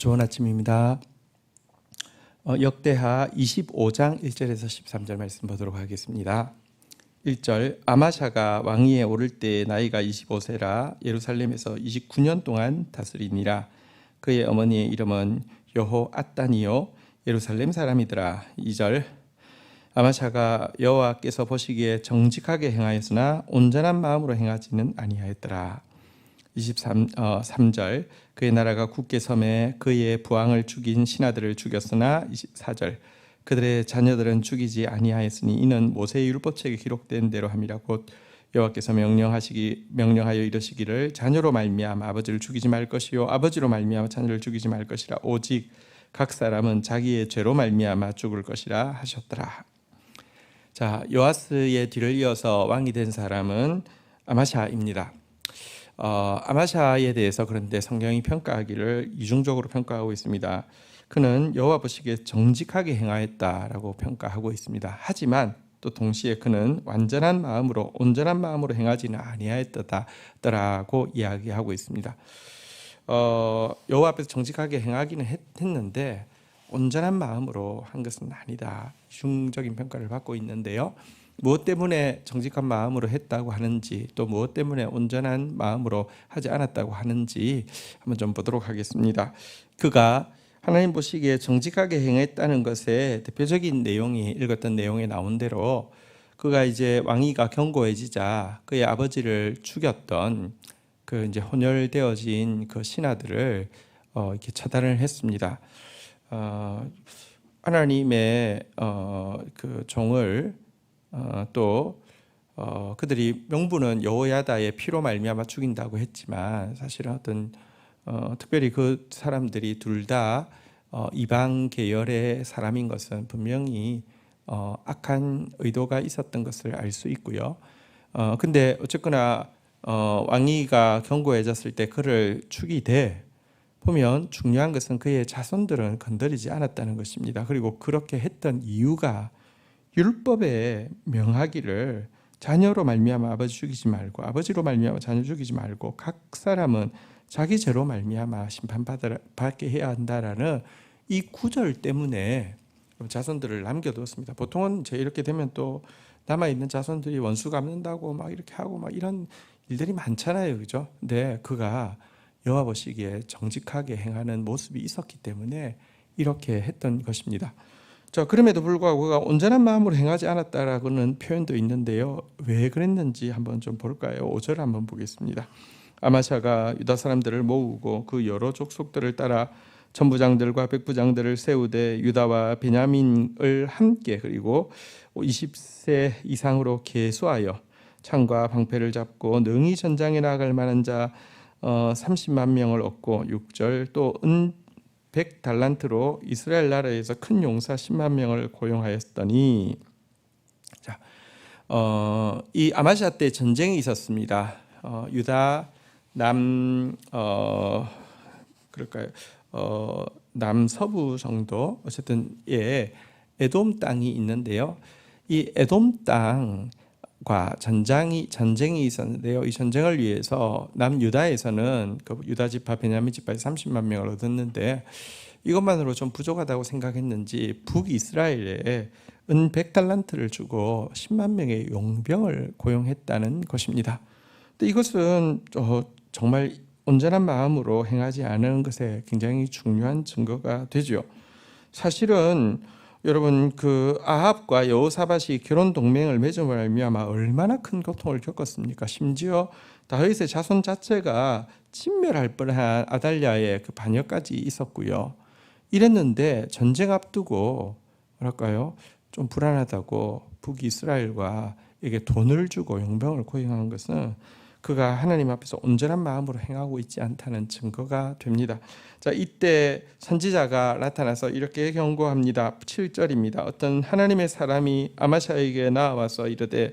좋은 아침입니다. 역대하 25장 1절에서 13절 말씀 보도록 하겠습니다. 1절 아마샤가 왕위에 오를 때 나이가 25세라 예루살렘에서 29년 동안 다스리니라. 그의 어머니의 이름은 여호앗단이요 예루살렘 사람이더라. 2절 아마샤가 여호와께서 보시기에 정직하게 행하였으나 온전한 마음으로 행하지는 아니하였더라. 3절 그의 나라가 굳게 섬에 그의 부왕을 죽인 신하들을 죽였으나 24절 그들의 자녀들은 죽이지 아니하였으니 이는 모세의 율법책에 기록된 대로 함이라. 곧 여호와께서 명령하여 이르시기를 자녀로 말미암아 아버지를 죽이지 말 것이요 아버지로 말미암아 자녀를 죽이지 말 것이라. 오직 각 사람은 자기의 죄로 말미암아 죽을 것이라 하셨더라. 자, 요아스의 뒤를 이어서 왕이 된 사람은 아마샤입니다. 아마샤에 대해서 그런데 성경이 평가하기를 이중적으로 평가하고 있습니다. 그는 여호와 보시기에 정직하게 행하였다라고 평가하고 있습니다. 하지만 또 동시에 그는 온전한 마음으로 행하지는 아니하였다라고 이야기하고 있습니다. 여호와 앞에서 정직하게 행하기는 했는데 온전한 마음으로 한 것은 아니다. 이중적인 평가를 받고 있는데요. 무엇 때문에 정직한 마음으로 했다고 하는지, 또 무엇 때문에 온전한 마음으로 하지 않았다고 하는지 한번 좀 보도록 하겠습니다. 그가 하나님 보시기에 정직하게 행했다는 것의 대표적인 내용이 읽었던 내용에 나온 대로 그가 이제 왕위가 견고해지자 그의 아버지를 죽였던 그 이제 혼혈되어진 그 신하들을 이렇게 처단을 했습니다. 하나님의 그 종을 또 그들이 명분은 여호야다의 피로 말미암아 죽인다고 했지만 사실은 어떤 특별히 그 사람들이 둘 다 이방 계열의 사람인 것은 분명히 악한 의도가 있었던 것을 알 수 있고요. 근데 어쨌거나 왕위가 견고해졌을 때 그를 죽이되 보면 중요한 것은 그의 자손들은 건드리지 않았다는 것입니다. 그리고 그렇게 했던 이유가 율법에 명하기를 자녀로 말미암아 아버지 죽이지 말고 아버지로 말미암아 자녀 죽이지 말고 각 사람은 자기 죄로 말미암아 심판받게 해야 한다라는 이 구절 때문에 자손들을 남겨두었습니다. 보통은 이렇게 되면 또 남아있는 자손들이 원수 갚는다고 막 이렇게 하고 막 이런 일들이 많잖아요, 그죠? 근데 그가 여호와 보시기에 정직하게 행하는 모습이 있었기 때문에 이렇게 했던 것입니다. 자, 그럼에도 불구하고 그가 온전한 마음으로 행하지 않았다라고는 표현도 있는데요. 왜 그랬는지 한번 좀 볼까요? 5절 한번 보겠습니다. 아마샤가 유다 사람들을 모으고 그 여러 족속들을 따라 천부장들과 백부장들을 세우되 유다와 베냐민을 함께 그리고 20세 이상으로 계수하여 창과 방패를 잡고 능히 전장에 나아갈 만한 자 30만 명을 얻고 6절 또 은 100달란트로 이스라엘 나라에서 큰 용사 10만 명을 고용하였더니 자, 이 아마샤 때 전쟁이 있었습니다. 유다 남서부 정도 어쨌든 에돔 땅이 있는데요. 이 에돔 땅과 전쟁이 있었는데요. 이 전쟁을 위해서 남유다에서는 그 유다 지파 베냐민 지파에서 30만 명을 얻었는데 이것만으로 좀 부족하다고 생각했는지 북이스라엘에 은 100달란트를 주고 10만 명의 용병을 고용했다는 것입니다. 근데 이것은 정말 온전한 마음으로 행하지 않은 것에 굉장히 중요한 증거가 되죠. 사실은 여러분 그 아합과 여호사밧이 결혼 동맹을 맺음으로 말미암아 얼마나 큰 고통을 겪었습니까? 심지어 다윗의 자손 자체가 진멸할 뻔한 아달랴의 그 반역까지 있었고요. 이랬는데 전쟁 앞두고 뭐랄까요? 좀 불안하다고 북이스라엘과 이게 돈을 주고 용병을 고용한 것은 그가 하나님 앞에서 온전한 마음으로 행하고 있지 않다는 증거가 됩니다. 자, 이때 선지자가 나타나서 이렇게 경고합니다. 7절입니다. 어떤 하나님의 사람이 아마샤에게 나와서 이르되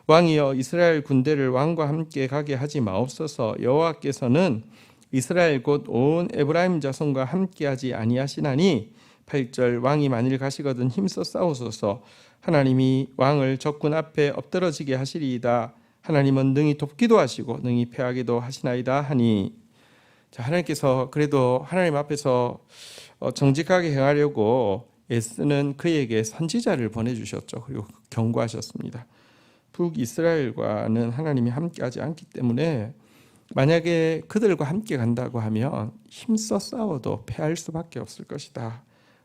왕이여 이스라엘 군대를 왕과 함께 가게 하지 마옵소서. 여호와께서는 이스라엘 곧 온 에브라임 자손과 함께하지 아니하시나니 8절 왕이 만일 가시거든 힘써 싸우소서. 하나님이 왕을 적군 앞에 엎드러지게 하시리이다. 하나님은 능히 돕기도 하시고 능히 패하기도 하시나이다 하니 자, 하나님께서 그래도 하나님 앞에서 정직하게 행하려고 애쓰는 그에게 선지자를 보내주셨죠. 그리고 경고하셨습니다. 북이스라엘과는 하나님이 함께하지 않기 때문에 만약에 그들과 함께 간다고 하면 힘써 싸워도 패할 수밖에 없을 것이다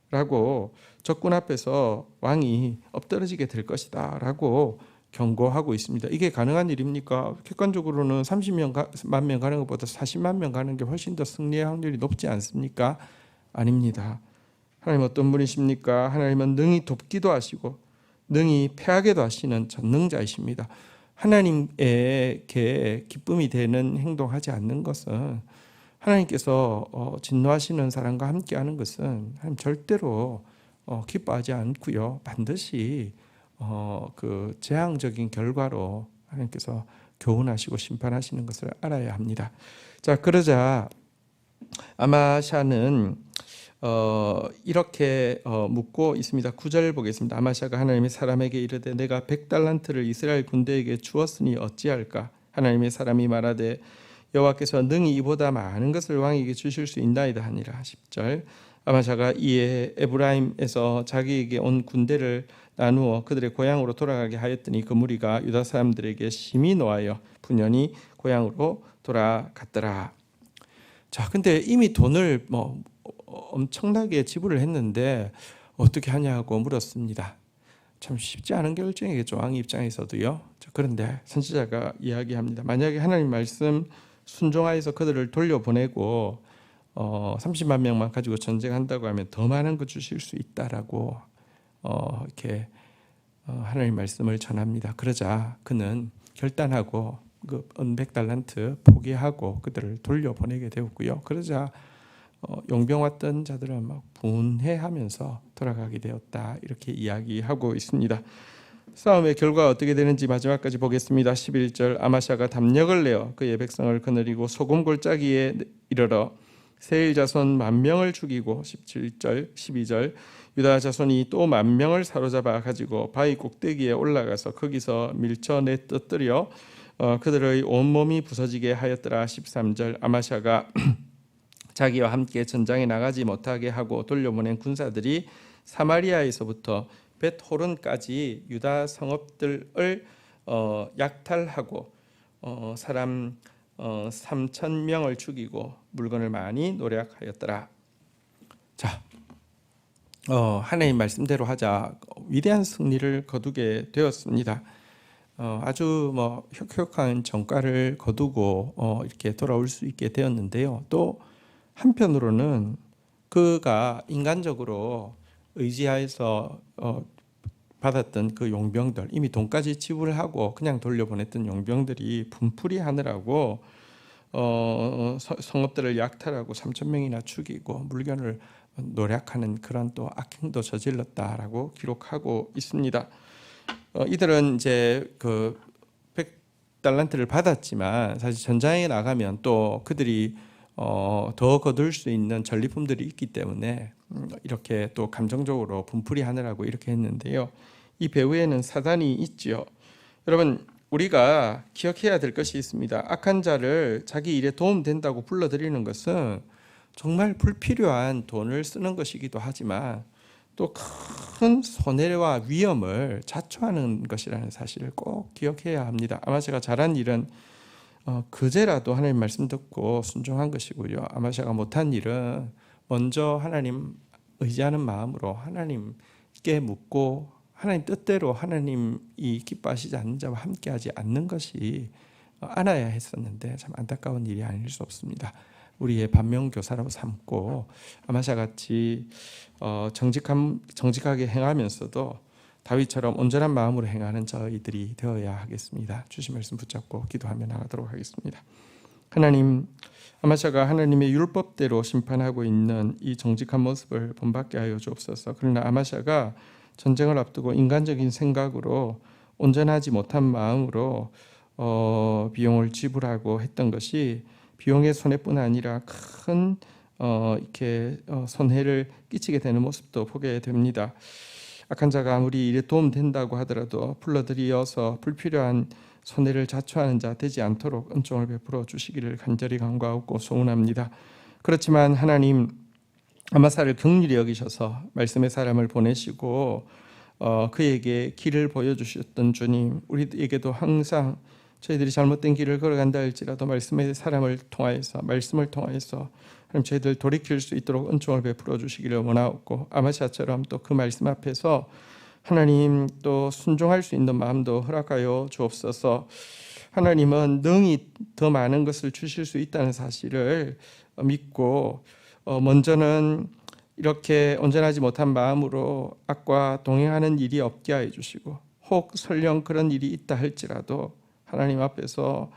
라고 적군 앞에서 왕이 엎드러지게 될 것이다 라고 경고하고 있습니다. 이게 가능한 일입니까? 객관적으로는 30만 명 가는 것보다 40만 명 가는 게 훨씬 더 승리의 확률이 높지 않습니까? 아닙니다. 하나님 어떤 분이십니까? 하나님은 능히 돕기도 하시고 능히 패하게도 하시는 전능자이십니다. 하나님에게 기쁨이 되는 행동하지 않는 것은, 하나님께서 진노하시는 사람과 함께하는 것은 하나님 절대로 기뻐하지 않고요. 반드시 그 재앙적인 결과로 하나님께서 교훈하시고 심판하시는 것을 알아야 합니다. 자, 그러자 아마샤는 이렇게 묻고 있습니다. 9절 보겠습니다. 아마샤가 하나님의 사람에게 이르되 내가 100달란트를 이스라엘 군대에게 주었으니 어찌할까? 하나님의 사람이 말하되 여호와께서 능히 이보다 많은 것을 왕에게 주실 수 있나이다 하니라. 10절 아마샤가 이에 에브라임에서 자기에게 온 군대를 나누어 그들의 고향으로 돌아가게 하였더니 그 무리가 유다 사람들에게 심히 노하여 분연히 고향으로 돌아갔더라. 자, 근데 이미 돈을 엄청나게 지불을 했는데 어떻게 하냐고 물었습니다. 참 쉽지 않은 결정이겠죠, 왕 입장에서도요. 자, 그런데 선지자가 이야기합니다. 만약에 하나님 말씀 순종하여서 그들을 돌려보내고 30만 명만 가지고 전쟁한다고 하면 더 많은 거 주실 수 있다라고 이렇게 하나님 말씀을 전합니다. 그러자 그는 결단하고 그 100달란트 포기하고 그들을 돌려보내게 되었고요. 그러자 용병 왔던 자들은 막 분해하면서 돌아가게 되었다, 이렇게 이야기하고 있습니다. 싸움의 결과가 어떻게 되는지 마지막까지 보겠습니다. 11절 아마샤가 담력을 내어 그의 백성을 거느리고 소금 골짜기에 이르러 세일 자손 10,000명을 죽이고 17절 12절 유다 자손이 또 10,000명을 사로잡아 가지고 바위 꼭대기에 올라가서 거기서 밀쳐내 떠뜨려 그들의 온몸이 부서지게 하였더라. 13절 아마샤가 자기와 함께 전장에 나가지 못하게 하고 돌려보낸 군사들이 사마리아에서부터 벳호른까지 유다 성읍들을 약탈하고 사람 3,000명을 죽이고 물건을 많이 노략하였더라. 자, 하나님 말씀대로 하자 위대한 승리를 거두게 되었습니다. 아주 혁혁한 전과를 거두고 이렇게 돌아올 수 있게 되었는데요. 또 한편으로는 그가 인간적으로 의지하여서 받았던 그 용병들, 이미 돈까지 지불하고 그냥 돌려보냈던 용병들이 분풀이 하느라고 성읍들을 약탈하고 3,000명이나 죽이고 물건을 노략하는 그런 또 악행도 저질렀다라고 기록하고 있습니다. 이들은 이제 그 100달란트를 받았지만 사실 전장에 나가면 또 그들이 더 거둘 수 있는 전리품들이 있기 때문에 이렇게 또 감정적으로 분풀이 하느라고 이렇게 했는데요. 이 배후에는 사단이 있지요. 여러분, 우리가 기억해야 될 것이 있습니다. 악한 자를 자기 일에 도움된다고 불러들이는 것은 정말 불필요한 돈을 쓰는 것이기도 하지만 또 큰 손해와 위험을 자초하는 것이라는 사실을 꼭 기억해야 합니다. 아마샤가 잘한 일은 그제라도 하나님 말씀 듣고 순종한 것이고요. 아마샤가 못한 일은 먼저 하나님 의지하는 마음으로 하나님께 묻고 하나님 뜻대로 하나님이 기뻐하시지 않는 자와 함께하지 않는 것이 알아야 했었는데 참 안타까운 일이 아닐 수 없습니다. 우리의 반면교사로 삼고 아마샤같이 정직하게 행하면서도 다윗처럼 온전한 마음으로 행하는 저희들이 되어야 하겠습니다. 주신 말씀 붙잡고 기도하며 나가도록 하겠습니다. 하나님, 아마샤가 하나님의 율법대로 심판하고 있는 이 정직한 모습을 본받게 하여 주옵소서. 그러나 아마샤가 전쟁을 앞두고 인간적인 생각으로 온전하지 못한 마음으로 비용을 지불하고 했던 것이 비용의 손해뿐 아니라 큰 이렇게 손해를 끼치게 되는 모습도 보게 됩니다. 악한 자가 아무리 일에 도움된다고 하더라도 불러들여서 불필요한 손해를 자초하는 자 되지 않도록 은총을 베풀어 주시기를 간절히 간구하고 소원합니다. 그렇지만 하나님 아마사를 긍휼히 여기셔서 말씀의 사람을 보내시고 그에게 길을 보여주셨던 주님, 우리에게도 항상 저희들이 잘못된 길을 걸어간다 할지라도 말씀의 사람을 통하여서 말씀을 통하여서 하나님 저희들 돌이킬 수 있도록 은총을 베풀어 주시기를 원하옵고 아마샤처럼 또 그 말씀 앞에서 하나님 또 순종할 수 있는 마음도 허락하여 주옵소서. 하나님은 능히 더 많은 것을 주실 수 있다는 사실을 믿고 먼저는 이렇게 온전하지 못한 마음으로 악과 동행하는 일이 없게 하여 주시고 혹 설령 그런 일이 있다 할지라도 하나님 앞에서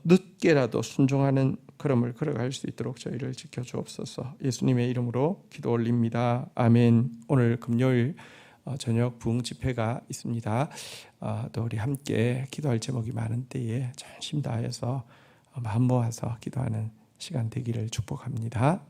늦게라도 순종하는 걸음을 걸어갈 수 있도록 저희를 지켜주옵소서. 예수님의 이름으로 기도 올립니다. 아멘. 오늘 금요일 저녁 부흥 집회가 있습니다. 또 우리 함께 기도할 제목이 많은 때에 전심 다해서 마음 모아서 기도하는 시간 되기를 축복합니다.